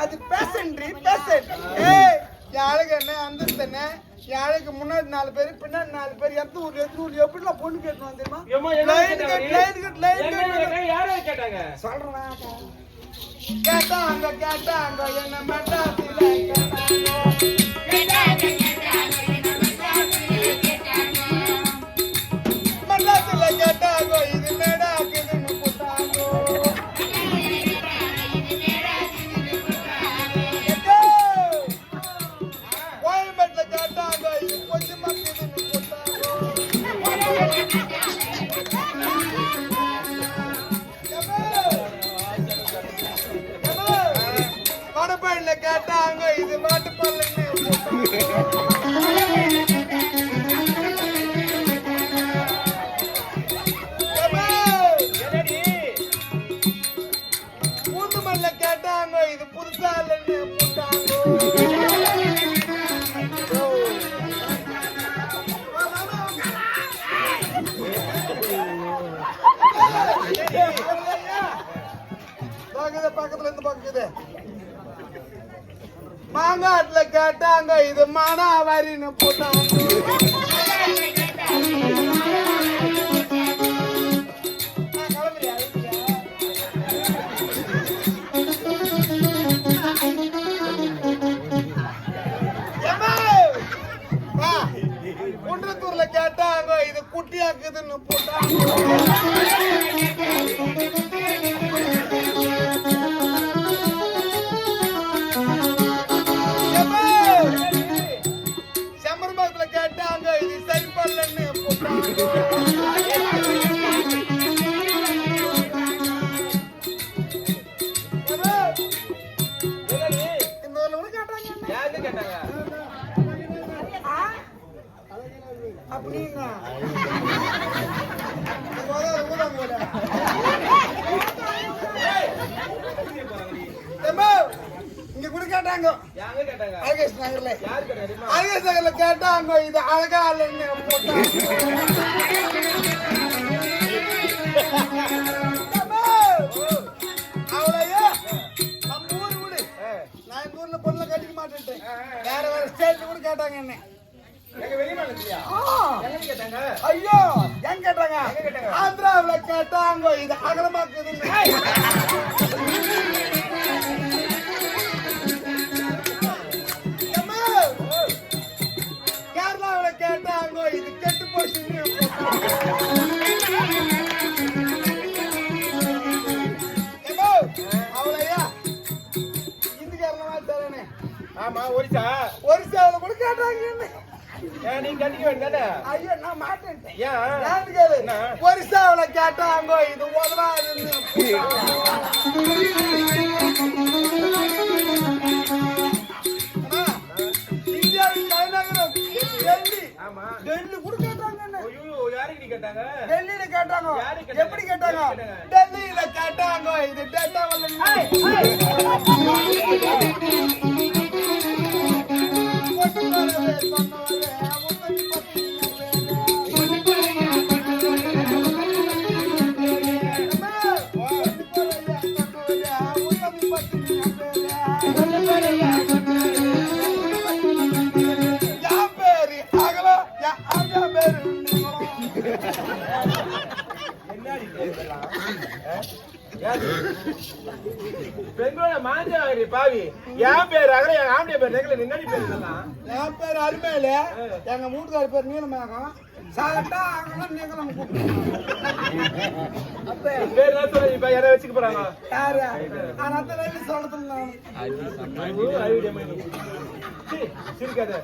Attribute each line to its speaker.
Speaker 1: அது பேசன்ட்ரி பேசன். ஏய் யாருக்கு என்ன அந்தஸ்து என்ன? யாருக்கு முன்னாடி 4 பேர் பின்னாடி 4 பேர் எந்த ஊர்ல எப்படிலாம் பொண்ணு கேட்டு வந்துருமா? சொல்றேன் கேட்டாங்க என்ன மெட்ராஸில கேட்டாங்க இது மேடாக்குதுன்னு போட்டாங்க. கோயம்பேட்டுல கேட்டாங்க இது கொஞ்சம் மக்குதுன்னு போட்டாங்க. வடபழனில கேட்டாங்க இது மாட்டுப்பல்லுன்னு பூந்துமல்ல கேட்டாங்க இது புதுசா இல்லைன்னு போட்டாங்க. பக்கத்துல இருந்து பக்கத்து மாங்காட்டுல கேட்டாங்க இது மானாவாரின்னு போட்டாங்க. குன்றத்தூர்ல கேட்டாங்க இது குட்டியாக்குதுன்னு போட்டாங்க. செம்பரம்பாக்கத்துல கேட்டாங்க இது சரி பண்ணலன்னு போட்டாங்க. அப்படிங்க இங்க கூட கேட்டாங்க அழகேஷ் நகர்ல கேட்டாங்க இது அழகா இல்லைன்னு போட்டாங்க. அவ்வளோ நம்ம ஊரு கூட நான் இந்த ஊர்ல பொருளை கட்டிக்க மாட்டேன். வேற ஸ்டேட்ல கூட கேட்டாங்க என்ன. ஐயோ எங்க கேட்டாங்க? ஆந்திராவுல கேட்டாங்க இது அகலமாக்குது. கேரளாவுல கேட்டாங்க இது கெட்டு போச்சு. அவ்வளோயா இந்த கேரளா தரேனே. ஆமா ஒரிசாவுல கூட கேட்டாங்க. நீ கட்டிக்க வேண்டிய ஐயோ நான் மாட்டேன். ஒரிசாவுல கேட்டாங்க இது உதவாதுன்னு. இந்தியாவின் தலைநகரம் டெல்லி கூட கேட்டாங்க. டெல்லியில கேட்டாங்க. எப்படி கேட்டாங்க? டெல்லியில கேட்டாங்க இது டேட்டாவில் பாவி என் பேர் அகல என் ஆம்பளை பேர் ரெகுலர் நின்னாடி பேர் என் பேர் அருமையில எங்க மூட்டுக்கார பேர் நீளமாகும் சாகட்டா அங்கெல்லாம் நீங்களும் பேர் சொல்ல யாரை வச்சுக்க போறாங்க யாரு சொல்றது சிரிக்காத